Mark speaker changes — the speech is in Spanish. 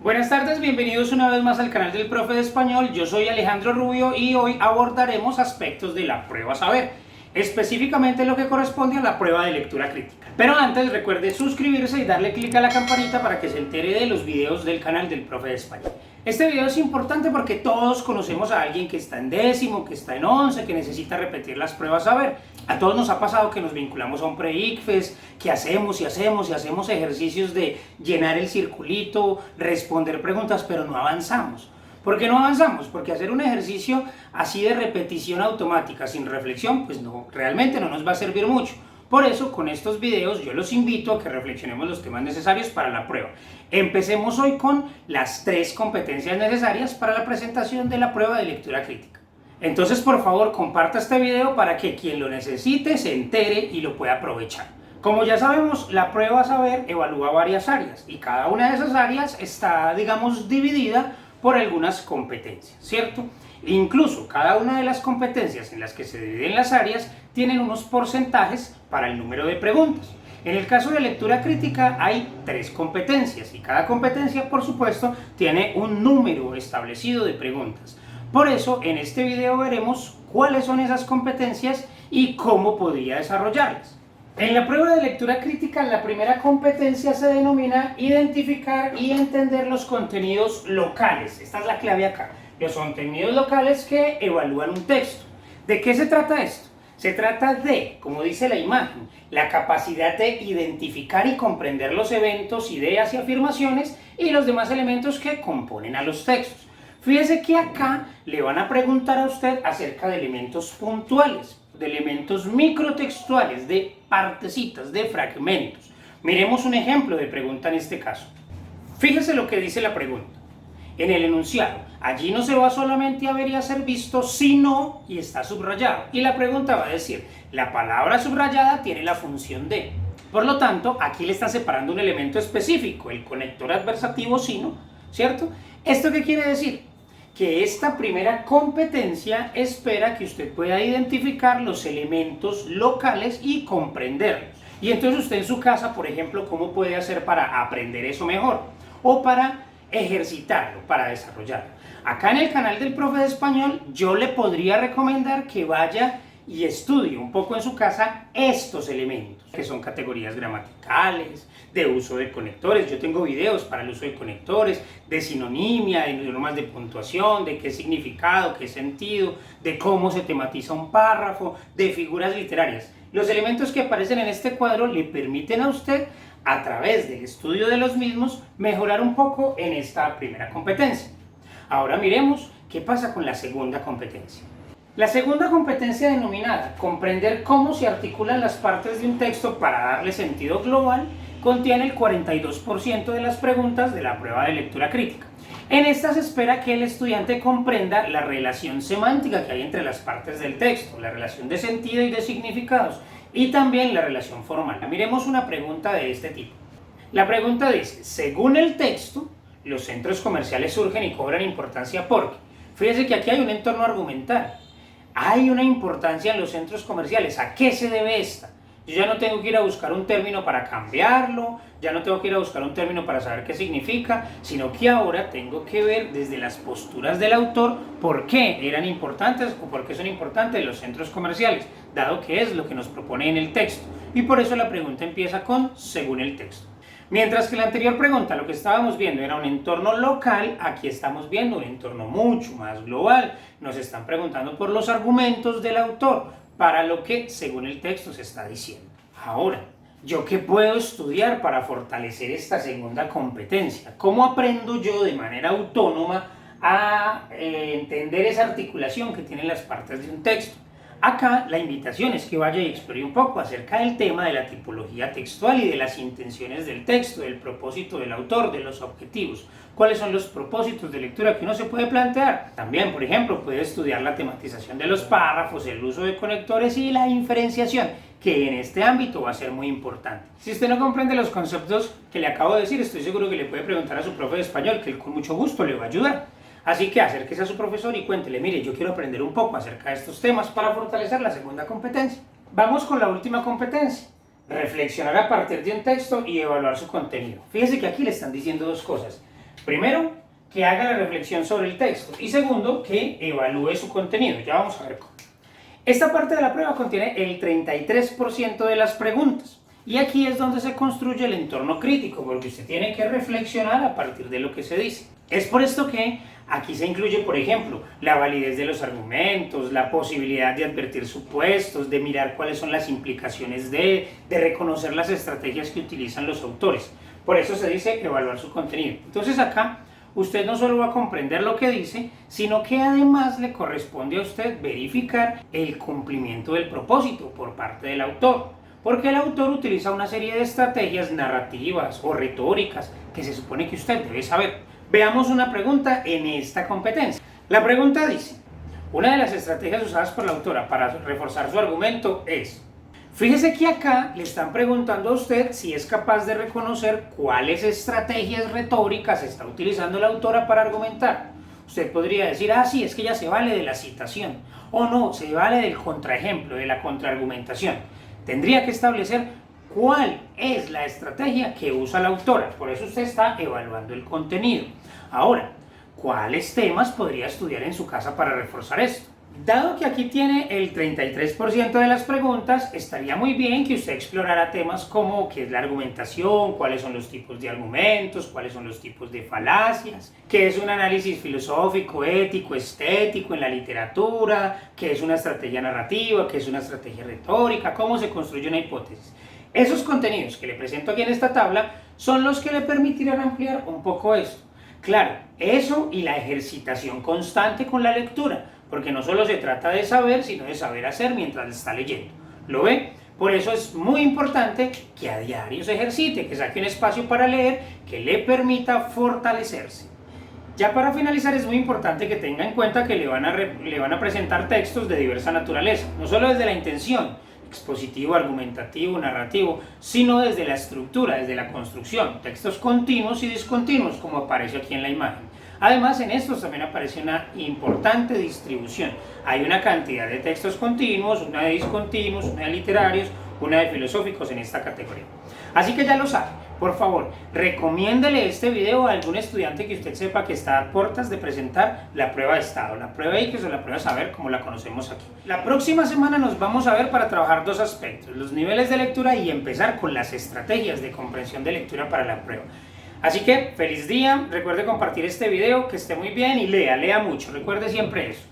Speaker 1: Buenas tardes, bienvenidos una vez más al canal del Profe de Español. Yo soy Alejandro Rubio y hoy abordaremos aspectos de la prueba saber, específicamente lo que corresponde a la prueba de lectura crítica. Pero antes recuerde suscribirse y darle clic a la campanita para que se entere de los videos del canal del Profe de Español. Este video es importante porque todos conocemos a alguien que está en décimo, que está en 11, que necesita repetir las pruebas saber. A todos nos ha pasado que nos vinculamos a un pre-ICFES, que hacemos ejercicios de llenar el circulito, responder preguntas, pero no avanzamos. ¿Por qué no avanzamos? Porque hacer un ejercicio así de repetición automática, sin reflexión, pues no, realmente no nos va a servir mucho. Por eso, con estos videos yo los invito a que reflexionemos los temas necesarios para la prueba. Empecemos hoy con las 3 competencias necesarias para la presentación de la prueba de lectura crítica. Entonces, por favor, comparta este video para que quien lo necesite se entere y lo pueda aprovechar. Como ya sabemos, la prueba saber evalúa varias áreas y cada una de esas áreas está, digamos, dividida por algunas competencias, ¿cierto? Incluso cada una de las competencias en las que se dividen las áreas tienen unos porcentajes para el número de preguntas. En el caso de lectura crítica hay 3 competencias y cada competencia, por supuesto, tiene un número establecido de preguntas. Por eso, en este video veremos cuáles son esas competencias y cómo podría desarrollarlas. En la prueba de lectura crítica, la primera competencia se denomina identificar y entender los contenidos locales. Esta es la clave acá. Los contenidos locales que evalúan un texto. ¿De qué se trata esto? Se trata de, como dice la imagen, la capacidad de identificar y comprender los eventos, ideas y afirmaciones y los demás elementos que componen a los textos. Fíjese que acá le van a preguntar a usted acerca de elementos puntuales, de elementos microtextuales, de partecitas, de fragmentos. Miremos un ejemplo de pregunta en este caso. Fíjese lo que dice la pregunta. En el enunciado, allí no se va solamente a ver y a ser visto, sino, y está subrayado. Y la pregunta va a decir, la palabra subrayada tiene la función de. Por lo tanto, aquí le está separando un elemento específico, el conector adversativo sino, ¿cierto? ¿Esto qué quiere decir? Que esta primera competencia espera que usted pueda identificar los elementos locales y comprenderlos. Y entonces usted en su casa, por ejemplo, ¿cómo puede hacer para aprender eso mejor? O para ejercitarlo, para desarrollarlo. Acá en el canal del Profe de Español yo le podría recomendar que vaya y estudie un poco en su casa estos elementos, que son categorías gramaticales, de uso de conectores. Yo tengo videos para el uso de conectores, de sinonimia, de normas de puntuación, de qué significado, qué sentido, de cómo se tematiza un párrafo, de figuras literarias. Los elementos que aparecen en este cuadro le permiten a usted, a través del estudio de los mismos, mejorar un poco en esta primera competencia. Ahora miremos qué pasa con la segunda competencia. La segunda competencia denominada comprender cómo se articulan las partes de un texto para darle sentido global contiene el 42% de las preguntas de la prueba de lectura crítica. En esta se espera que el estudiante comprenda la relación semántica que hay entre las partes del texto, la relación de sentido y de significados y también la relación formal. Miremos una pregunta de este tipo. La pregunta dice, según el texto, los centros comerciales surgen y cobran importancia porque, fíjese que aquí hay un entorno argumental. Hay una importancia en los centros comerciales. ¿A qué se debe esta? Yo ya no tengo que ir a buscar un término para cambiarlo, ya no tengo que ir a buscar un término para saber qué significa, sino que ahora tengo que ver desde las posturas del autor por qué eran importantes o por qué son importantes los centros comerciales, dado que es lo que nos propone en el texto. Y por eso la pregunta empieza con según el texto. Mientras que la anterior pregunta, lo que estábamos viendo era un entorno local, aquí estamos viendo un entorno mucho más global. Nos están preguntando por los argumentos del autor, para lo que, según el texto, se está diciendo. Ahora, ¿yo qué puedo estudiar para fortalecer esta segunda competencia? ¿Cómo aprendo yo de manera autónoma a entender esa articulación que tienen las partes de un texto? Acá la invitación es que vaya y explore un poco acerca del tema de la tipología textual y de las intenciones del texto, del propósito del autor, de los objetivos. ¿Cuáles son los propósitos de lectura que uno se puede plantear? También, por ejemplo, puede estudiar la tematización de los párrafos, el uso de conectores y la inferenciación, que en este ámbito va a ser muy importante. Si usted no comprende los conceptos que le acabo de decir, estoy seguro que le puede preguntar a su profe de español, que él con mucho gusto le va a ayudar. Así que acérquese a su profesor y cuéntele, mire, yo quiero aprender un poco acerca de estos temas para fortalecer la segunda competencia. Vamos con la última competencia, reflexionar a partir de un texto y evaluar su contenido. Fíjese que aquí le están diciendo dos cosas. Primero, que haga la reflexión sobre el texto y segundo, que evalúe su contenido. Ya vamos a ver cómo. Esta parte de la prueba contiene el 33% de las preguntas y aquí es donde se construye el entorno crítico porque usted tiene que reflexionar a partir de lo que se dice. Es por esto que aquí se incluye, por ejemplo, la validez de los argumentos, la posibilidad de advertir supuestos, de mirar cuáles son las implicaciones de reconocer las estrategias que utilizan los autores. Por eso se dice evaluar su contenido. Entonces acá usted no solo va a comprender lo que dice, sino que además le corresponde a usted verificar el cumplimiento del propósito por parte del autor. Porque el autor utiliza una serie de estrategias narrativas o retóricas que se supone que usted debe saber. Veamos una pregunta en esta competencia. La pregunta dice, una de las estrategias usadas por la autora para reforzar su argumento es... Fíjese que acá le están preguntando a usted si es capaz de reconocer cuáles estrategias retóricas está utilizando la autora para argumentar. Usted podría decir, sí, es que ella se vale de la citación, o no, se vale del contraejemplo, de la contraargumentación. Tendría que establecer cuál es la estrategia que usa la autora, por eso usted está evaluando el contenido. Ahora, ¿cuáles temas podría estudiar en su casa para reforzar esto? Dado que aquí tiene el 33% de las preguntas, estaría muy bien que usted explorara temas como qué es la argumentación, cuáles son los tipos de argumentos, cuáles son los tipos de falacias, qué es un análisis filosófico, ético, estético en la literatura, qué es una estrategia narrativa, qué es una estrategia retórica, cómo se construye una hipótesis. Esos contenidos que le presento aquí en esta tabla son los que le permitirán ampliar un poco esto. Claro, eso y la ejercitación constante con la lectura, porque no solo se trata de saber, sino de saber hacer mientras está leyendo. ¿Lo ve? Por eso es muy importante que a diario se ejercite, que saque un espacio para leer que le permita fortalecerse. Ya para finalizar es muy importante que tenga en cuenta que le van a presentar textos de diversa naturaleza, no solo desde la intención, expositivo, argumentativo, narrativo, sino desde la estructura, desde la construcción, textos continuos y discontinuos como aparece aquí en la imagen. Además, en estos también aparece una importante distribución. Hay una cantidad de textos continuos, una de discontinuos, una de literarios, una de filosóficos en esta categoría. Así que ya lo sabe. Por favor, recomiéndele este video a algún estudiante que usted sepa que está a puertas de presentar la prueba de estado, la prueba X o la prueba saber como la conocemos aquí. La próxima semana nos vamos a ver para trabajar dos aspectos, los niveles de lectura y empezar con las estrategias de comprensión de lectura para la prueba. Así que, feliz día, recuerde compartir este video, que esté muy bien y lea mucho, recuerde siempre eso.